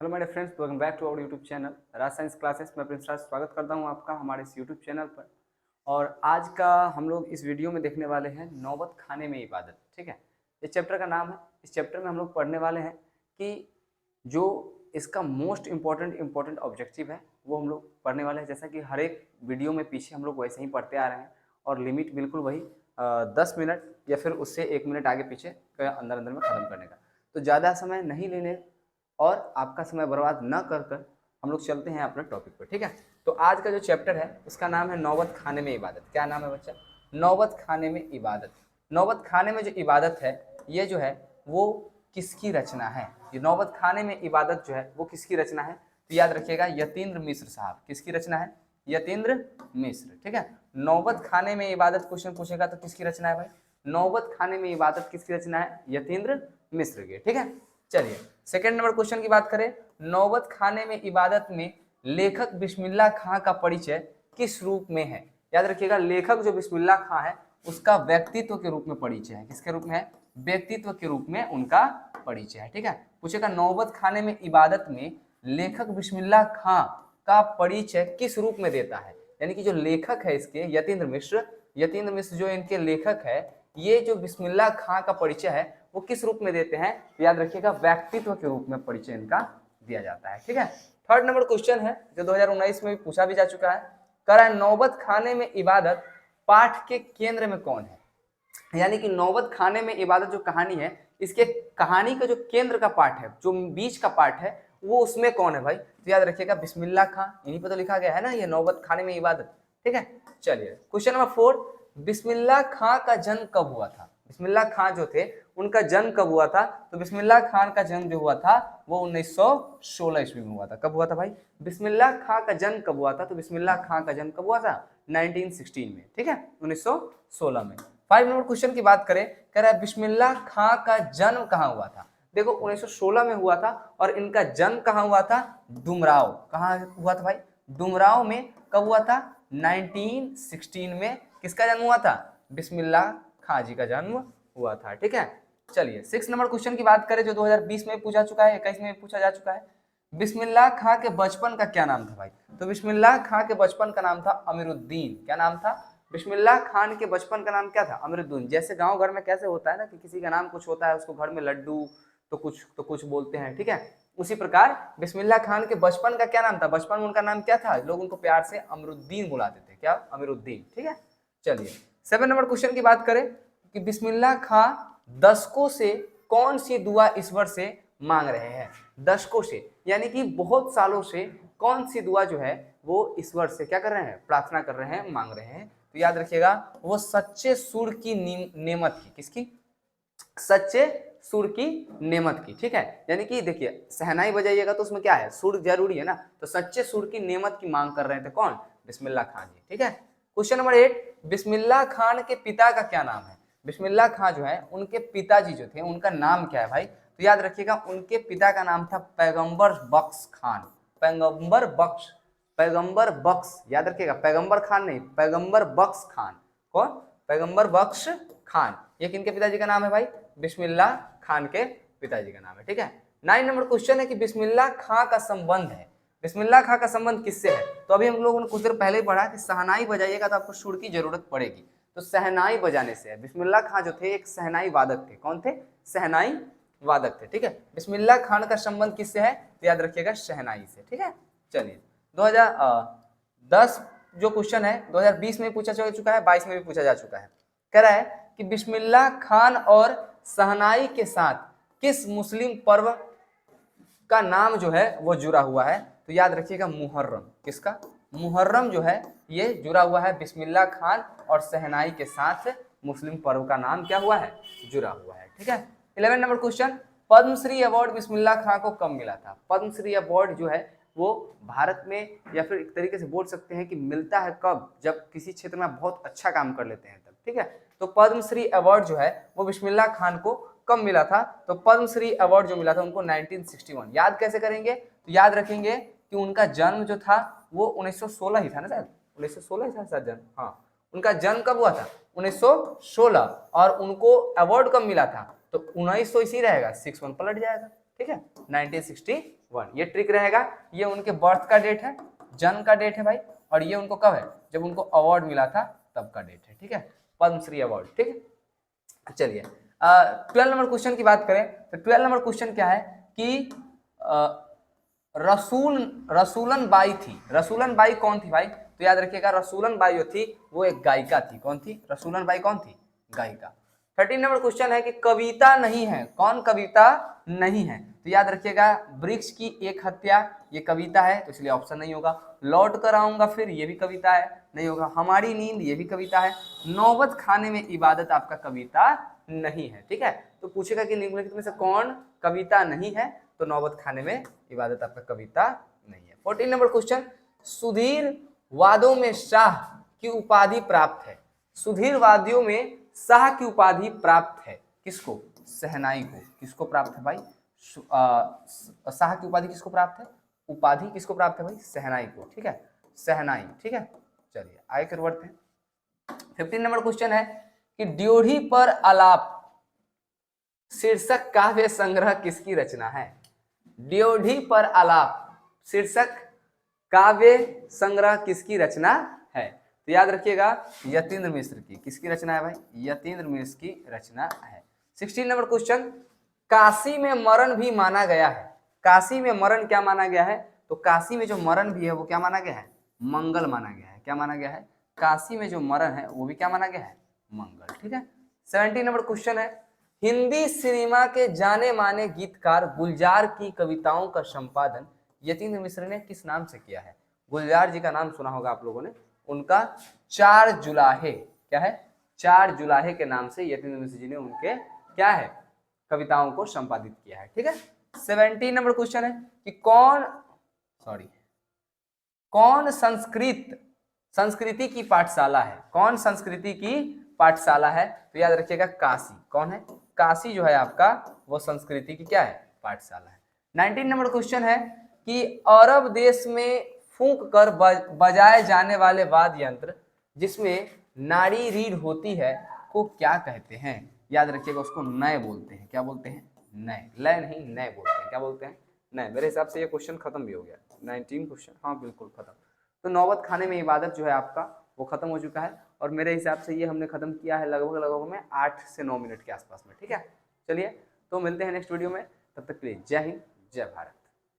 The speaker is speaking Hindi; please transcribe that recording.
हेलो मेरे friends, welcome back to our YouTube channel Raj Science Classes में प्रिंस राज स्वागत करता हूं आपका हमारे इस यूट्यूब चैनल पर। और आज का हम लोग इस वीडियो में देखने वाले हैं नौबत खाने में इबादत। ठीक है, इस चैप्टर का नाम है। इस चैप्टर में हम लोग पढ़ने वाले हैं कि जो इसका मोस्ट इम्पॉर्टेंट ऑब्जेक्टिव है वो हम लोग पढ़ने वाले हैं। जैसा कि हर एक वीडियो में पीछे हम लोग वैसे ही पढ़ते आ रहे हैं और लिमिट बिल्कुल वही 10 मिनट या फिर उससे 1 मिनट आगे पीछे अंदर अंदर में ख़त्म करने का। तो ज़्यादा समय नहीं लेने और आपका समय बर्बाद न कर कर हम लोग चलते हैं अपने टॉपिक पर। ठीक है, तो आज का जो चैप्टर है उसका नाम है नौबत खाने में इबादत। क्या नाम है बच्चा? नौबत खाने में इबादत। नौबत खाने में जो इबादत है ये जो है वो किसकी रचना है? ये नौबत खाने में इबादत जो है वो किसकी रचना है? तो याद रखिएगा, यतीन्द्र मिश्र साहब। किसकी रचना है? यतीन्द्र मिश्र। ठीक है, नौबत खाने में इबादत क्वेश्चन पूछेगा तो किसकी रचना है भाई? नौबत खाने में इबादत किसकी रचना है? यतीन्द्र मिश्र की। ठीक है, चलिए सेकंड नंबर क्वेश्चन की बात करें। नौबत खाने में इबादत में लेखक बिस्मिल्लाह खां का परिचय किस रूप में है? याद रखिएगा, लेखक जो बिस्मिल्लाह खां है उसका व्यक्तित्व के रूप में परिचय है। किसके रूप में है? व्यक्तित्व के रूप में उनका परिचय है। ठीक है, पूछेगा नौबत खाने में इबादत में लेखक बिस्मिल्लाह खां का परिचय किस रूप में देता है? यानी कि जो लेखक है इसके यतीन्द्र मिश्र जो इनके लेखक है, ये जो बिस्मिल्लाह खां का परिचय है वो किस रूप में देते हैं? याद रखिएगा, व्यक्तित्व के रूप में परिचय इनका दिया जाता है। ठीक है, थर्ड नंबर क्वेश्चन है जो 2019 में भी पूछा भी जा चुका है। कह रहा है नौबत खाने में इबादत पाठ के केंद्र में कौन है? यानी कि नौबत खाने में इबादत जो कहानी है, इसके कहानी का जो केंद्र का पार्ट है, जो बीच का पार्ट है, वो उसमें कौन है भाई? तो याद रखिएगा बिस्मिल्लाह खां, इन्हीं पर तो लिखा गया है ना ये नौबत खाने में इबादत। ठीक है, चलिए क्वेश्चन नंबर 4, बिस्मिल्लाह खां का जन्म कब हुआ था? बिस्मिल्लाह खां जो थे उनका जन्म कब हुआ था? तो बिस्मिल्लाह खान का जन्म जो हुआ था वो 1916 ईस्वी में हुआ था। कब हुआ था भाई? बिस्मिल्लाह खां का जन्म कब हुआ था? तो बिस्मिल्लाह खां का जन्म कब हुआ था? 1916 में। ठीक है, 1916 में। 5 नंबर क्वेश्चन की बात करें, कह रहा है बिस्मिल्लाह खां का जन्म कहाँ हुआ था? देखो 1916 में हुआ था और इनका जन्म कहाँ हुआ था? डुमराव। कहाँ हुआ था भाई? डुमराव में। कब हुआ था? 1916 में। किसका जन्म हुआ था? बिस्मिल्लाह खां जी का जन्म हुआ था। ठीक है, चलिए 6 नंबर क्वेश्चन की बात करें जो 2020 में पूछा चुका है, 21 में पूछा जा चुका है। बिस्मिल्लाह खां के बचपन का क्या नाम था भाई? तो बिस्मिल्लाह खां के बचपन का नाम था अमीरुद्दीन। क्या नाम था? बिस्मिल्लाह खान के बचपन का नाम क्या था? अमीरुद्दीन। जैसे गांव घर में कैसे होता है ना कि किसी का नाम कुछ होता है, उसको घर में लड्डू तो कुछ बोलते हैं। ठीक है, उसी प्रकार बिस्मिल्लाह खान के बचपन का क्या नाम था? बचपन में उनका नाम क्या था? लोग उनको प्यार से अमीरुद्दीन बुलाते थे। क्या? अमीरुद्दीन। ठीक है, चलिए 7 नंबर क्वेश्चन की बात करें कि बिस्मिल्लाह खां दशकों से कौन सी दुआ ईश्वर से मांग रहे हैं? दशकों से यानी कि बहुत सालों से कौन सी दुआ जो है वो ईश्वर से क्या कर रहे हैं? प्रार्थना कर रहे हैं, मांग रहे हैं। तो याद रखिएगा, वो सच्चे सुर की नेमत की। किसकी? सच्चे सुर की नेमत की। ठीक है, यानी कि देखिए सहनाई बजाइएगा तो उसमें क्या है? सुर जरूरी है ना। तो सच्चे सुर की नेमत की मांग कर रहे थे कौन? बिस्मिल्लाह खान जी। ठीक है, क्वेश्चन नंबर 8, बिस्मिल्लाह खान के पिता का क्या नाम है? बिस्मिल्लाह खान जो है उनके पिताजी जो थे उनका नाम क्या है भाई? तो याद रखिएगा, उनके पिता का नाम था पैगंबर बख्श खान। पैगंबर बख्श, याद रखिएगा, पैगंबर खान नहीं, पैगंबर बख्श खान। कौन? पैगंबर बख्श खान। ये किनके पिताजी का नाम है भाई? बिस्मिल्लाह खान के पिताजी का नाम है। ठीक है, 9 नंबर क्वेश्चन है कि बिस्मिल्लाह खां का संबंध है, बिस्मिल्लाह खां का संबंध किससे है? तो अभी हम लोगों ने कुछ देर पहले पढ़ा कि सहनाई बजाइएगा तो आपको सुर की जरूरत पड़ेगी। तो सहनाई बजाने से है। बिस्मिल्लाह खां जो थे एक सहनाई वादक थे। कौन थे? सहनाई वादक थे। ठीक है, बिस्मिल्लाह खान का संबंध किससे है? तो याद रखिएगा शहनाई से। ठीक है, चलिए 2010 जो क्वेश्चन है 2020 में पूछा जा चुका है, 22 में भी पूछा जा चुका है। कह रहा है कि बिस्मिल्लाह खान और शहनाई के साथ किस मुस्लिम पर्व का नाम जो है वो जुड़ा हुआ है? तो याद रखिएगा मुहर्रम। किसका? मुहर्रम जो है ये जुड़ा हुआ है बिस्मिल्लाह खान और शहनाई के साथ। मुस्लिम पर्व का नाम क्या हुआ है? जुड़ा हुआ है। ठीक है, 11 नंबर क्वेश्चन, पद्मश्री अवार्ड बिस्मिल्लाह खां को कब मिला था? पद्मश्री अवार्ड जो है वो भारत में या फिर एक तरीके से बोल सकते हैं कि मिलता है कब? जब किसी क्षेत्र में बहुत अच्छा काम कर लेते हैं तब। ठीक है, तो पद्मश्री अवार्ड जो है वो बिस्मिल्लाह खान को कब मिला था? तो पद्मश्री अवार्ड जो मिला था उनको 1961। याद कैसे करेंगे? तो याद रखेंगे कि उनका जन्म जो था वो 1916 ही था ना शायद, 1916 ही था शायद जन्म। हाँ, उनका जन्म कब हुआ था? 1916। और उनको अवार्ड कब मिला था? तो 1900 इसी रहेगा, 61 पलट जाएगा। ठीक है, 1961। ये ट्रिक रहेगा, ये उनके बर्थ का डेट है, जन्म का डेट है भाई, और ये उनको कब है, जब उनको अवार्ड मिला था तब का डेट है, ठीक है, पद्मश्री अवार्ड, ठीक है। चलिए 12 नंबर क्वेश्चन की बात करें तो 12 नंबर क्वेश्चन क्या है कि रसूलन बाई थी। रसूलन बाई कौन थी भाई, तो याद रखिएगा रसूलन बाई जो थी वो एक गायिका थी। कौन थी, रसूलन बाई कौन थी, गायिका। 13 नंबर क्वेश्चन है कि कविता नहीं है, कौन कविता नहीं है, तो याद रखिएगा वृक्ष की एक हत्या, ये कविता है, तो इसलिए ऑप्शन नहीं होगा। लौट कर आऊंगा फिर, ये भी कविता है, नहीं होगा। हमारी नींद, ये भी कविता है। नौबत खाने में इबादत आपका कविता नहीं है, ठीक है। तो पूछेगा कि निम्नलिखित में से कौन कविता नहीं है, तो नौबत खाने में इबादत आपका कविता नहीं है। 14 नंबर क्वेश्चन, सुधीर वादों में शाह की उपाधि प्राप्त है। सुधीर वादियों में शाह की उपाधि प्राप्त है किसको, शहनाई को। किसको प्राप्त है भाई, शाह की उपाधि किसको प्राप्त है, उपाधि किसको प्राप्त है भाई, शहनाई को, ठीक है, शहनाई, ठीक है। चलिए आगे फिर बढ़ते हैं। 15 नंबर क्वेश्चन है कि ड्योढ़ी पर आलाप शीर्षक काव्य संग्रह किसकी रचना है। ड्योढ़ी पर आलाप शीर्षक काव्य संग्रह किसकी रचना है, तो याद रखिएगा यतीन्द्र मिश्र की। किसकी रचना है भाई, यतीन्द्र मिश्र की रचना है। 16 नंबर क्वेश्चन, काशी में मरण भी माना गया है। काशी में मरण क्या माना गया है, तो काशी में जो मरण भी है वो क्या माना गया है, मंगल माना गया है। क्या माना गया है, काशी में जो मरण है वो भी क्या माना गया है, मंगल, ठीक है। 17 नंबर क्वेश्चन है, हिंदी सिनेमा के जाने माने गीतकार गुलजार की कविताओं का संपादन यतीन्द्र मिश्र ने किस नाम से किया है। गुलजार जी का नाम सुना होगा आप लोगों ने, उनका 4 जुलाहे, क्या है, 4 जुलाहे के नाम से यतीन्द्र मिश्र जी ने उनके क्या है, कविताओं को संपादित किया है, ठीक है। 17 नंबर क्वेश्चन है कि कौन संस्कृति की पाठशाला है। कौन संस्कृति की पाठशाला है, तो याद रखिएगा काशी। कौन है, काशी जो है आपका वो संस्कृति की क्या है, पाठशाला है। 19 नंबर क्वेश्चन है कि अरब देश में फूंक कर बजाए जाने वाले वाद्य यंत्र जिसमें नाड़ी रीढ़ होती है को क्या कहते हैं। याद रखिएगा उसको नय बोलते हैं। क्या बोलते हैं, नय, लय नहीं, नय बोलते हैं। क्या बोलते हैं, नय। मेरे हिसाब से ये क्वेश्चन खत्म भी हो गया, 19 क्वेश्चन, हाँ बिल्कुल खत्म। तो नौबत खाने में इबादत जो है आपका वो खत्म हो चुका है, और मेरे हिसाब से ये हमने खत्म किया है लगभग में 8 से 9 मिनट के आसपास में, ठीक है। चलिए तो मिलते हैं नेक्स्ट वीडियो में, तब तक के लिए जय हिंद, जय भारत।